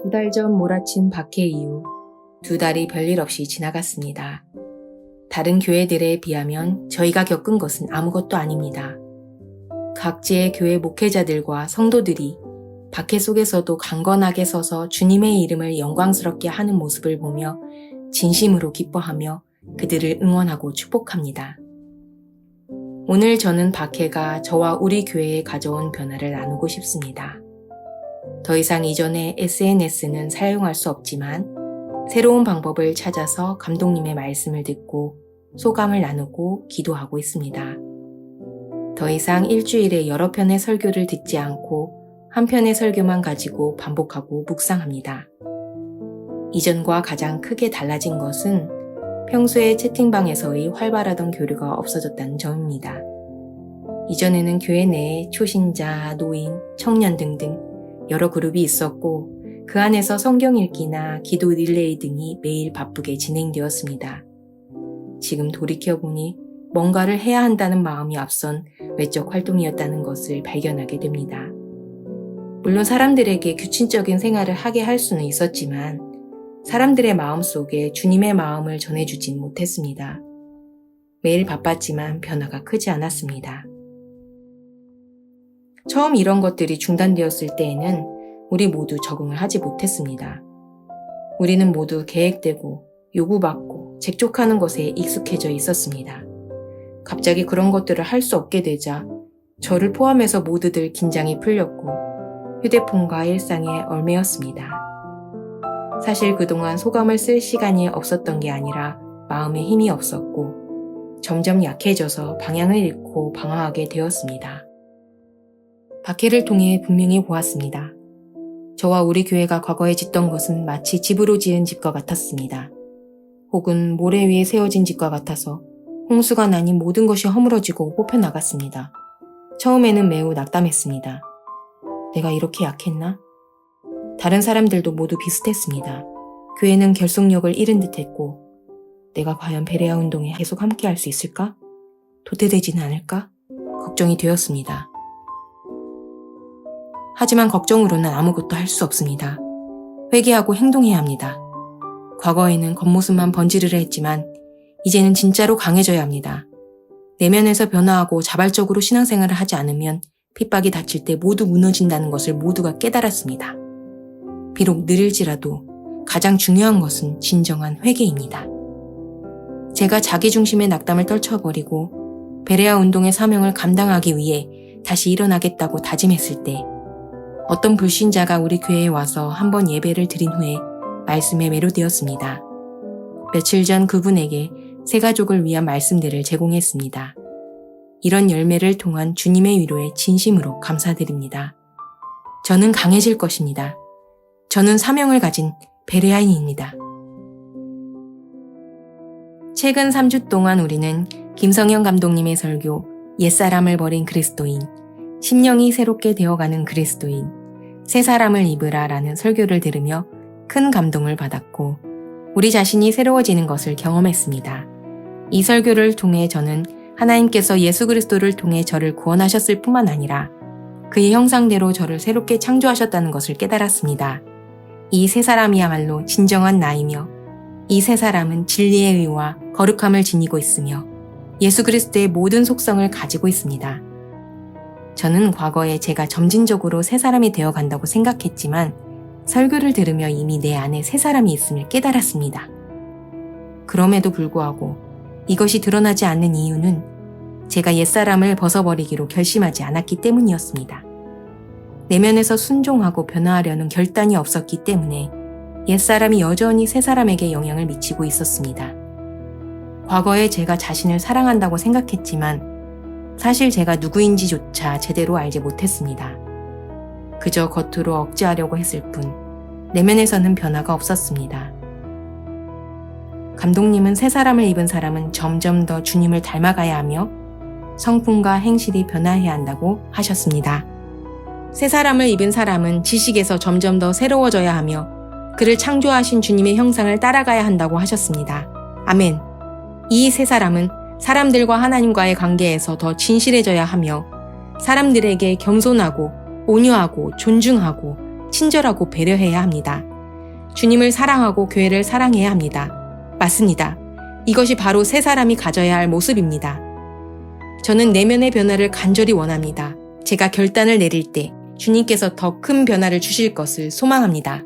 2달 전 몰아친 박해 이후 2달이 별일 없이 지나갔습니다. 다른 교회들에 비하면 저희가 겪은 것은 아무것도 아닙니다. 각지의 교회 목회자들과 성도들이 박해 속에서도 강건하게 서서 주님의 이름을 영광스럽게 하는 모습을 보며 진심으로 기뻐하며 그들을 응원하고 축복합니다. 오늘 저는 박해가 저와 우리 교회에 가져온 변화를 나누고 싶습니다. 더 이상 이전의 SNS는 사용할 수 없지만 새로운 방법을 찾아서 감독님의 말씀을 듣고 소감을 나누고 기도하고 있습니다. 더 이상 일주일에 여러 편의 설교를 듣지 않고 한 편의 설교만 가지고 반복하고 묵상합니다. 이전과 가장 크게 달라진 것은 평소에 채팅방에서의 활발하던 교류가 없어졌다는 점입니다. 이전에는 교회 내에 초신자, 노인, 청년 등등 여러 그룹이 있었고 그 안에서 성경 읽기나 기도 릴레이 등이 매일 바쁘게 진행되었습니다. 지금 돌이켜보니 뭔가를 해야 한다는 마음이 앞선 외적 활동이었다는 것을 발견하게 됩니다. 물론 사람들에게 규칙적인 생활을 하게 할 수는 있었지만 사람들의 마음속에 주님의 마음을 전해주진 못했습니다. 매일 바빴지만 변화가 크지 않았습니다. 처음 이런 것들이 중단되었을 때에는 우리 모두 적응을 하지 못했습니다. 우리는 모두 계획되고 요구받고 재촉하는 것에 익숙해져 있었습니다. 갑자기 그런 것들을 할 수 없게 되자 저를 포함해서 모두들 긴장이 풀렸고 휴대폰과 일상에 얽매였습니다. 사실 그동안 소감을 쓸 시간이 없었던 게 아니라 마음에 힘이 없었고 점점 약해져서 방향을 잃고 방황하게 되었습니다. 박해를 통해 분명히 보았습니다. 저와 우리 교회가 과거에 짓던 것은 마치 집으로 지은 집과 같았습니다. 혹은 모래 위에 세워진 집과 같아서 홍수가 나니 모든 것이 허물어지고 뽑혀나갔습니다. 처음에는 매우 낙담했습니다. 내가 이렇게 약했나? 다른 사람들도 모두 비슷했습니다. 교회는 결속력을 잃은 듯했고 내가 과연 베레아 운동에 계속 함께할 수 있을까? 도태되지는 않을까? 걱정이 되었습니다. 하지만 걱정으로는 아무것도 할 수 없습니다. 회개하고 행동해야 합니다. 과거에는 겉모습만 번지르르 했지만 이제는 진짜로 강해져야 합니다. 내면에서 변화하고 자발적으로 신앙생활을 하지 않으면 핍박이 닥칠 때 모두 무너진다는 것을 모두가 깨달았습니다. 비록 느릴지라도 가장 중요한 것은 진정한 회개입니다. 제가 자기중심의 낙담을 떨쳐버리고 베레아 운동의 사명을 감당하기 위해 다시 일어나겠다고 다짐했을 때 어떤 불신자가 우리 교회에 와서 한번 예배를 드린 후에 말씀에 매료되었습니다. 며칠 전 그분에게 새 가족을 위한 말씀들을 제공했습니다. 이런 열매를 통한 주님의 위로에 진심으로 감사드립니다. 저는 강해질 것입니다. 저는 사명을 가진 베레아인입니다. 최근 3주 동안 우리는 김성현 감독님의 설교 옛사람을 버린 그리스도인, 심령이 새롭게 되어가는 그리스도인, 새 사람을 입으라 라는 설교를 들으며 큰 감동을 받았고 우리 자신이 새로워지는 것을 경험했습니다. 이 설교를 통해 저는 하나님께서 예수 그리스도를 통해 저를 구원하셨을 뿐만 아니라 그의 형상대로 저를 새롭게 창조하셨다는 것을 깨달았습니다. 이 새 사람이야말로 진정한 나이며 이 새 사람은 진리의 의와 거룩함을 지니고 있으며 예수 그리스도의 모든 속성을 가지고 있습니다. 저는 과거에 제가 점진적으로 새 사람이 되어간다고 생각했지만 설교를 들으며 이미 내 안에 새 사람이 있음을 깨달았습니다. 그럼에도 불구하고 이것이 드러나지 않는 이유는 제가 옛사람을 벗어버리기로 결심하지 않았기 때문이었습니다. 내면에서 순종하고 변화하려는 결단이 없었기 때문에 옛사람이 여전히 새사람에게 영향을 미치고 있었습니다. 과거에 제가 자신을 사랑한다고 생각했지만 사실 제가 누구인지조차 제대로 알지 못했습니다. 그저 겉으로 억제하려고 했을 뿐 내면에서는 변화가 없었습니다. 감독님은 새 사람을 입은 사람은 점점 더 주님을 닮아가야 하며 성품과 행실이 변화해야 한다고 하셨습니다. 새 사람을 입은 사람은 지식에서 점점 더 새로워져야 하며 그를 창조하신 주님의 형상을 따라가야 한다고 하셨습니다. 아멘. 이 새 사람은 사람들과 하나님과의 관계에서 더 진실해져야 하며 사람들에게 겸손하고 온유하고 존중하고 친절하고 배려해야 합니다. 주님을 사랑하고 교회를 사랑해야 합니다. 맞습니다. 이것이 바로 새 사람이 가져야 할 모습입니다. 저는 내면의 변화를 간절히 원합니다. 제가 결단을 내릴 때 주님께서 더 큰 변화를 주실 것을 소망합니다.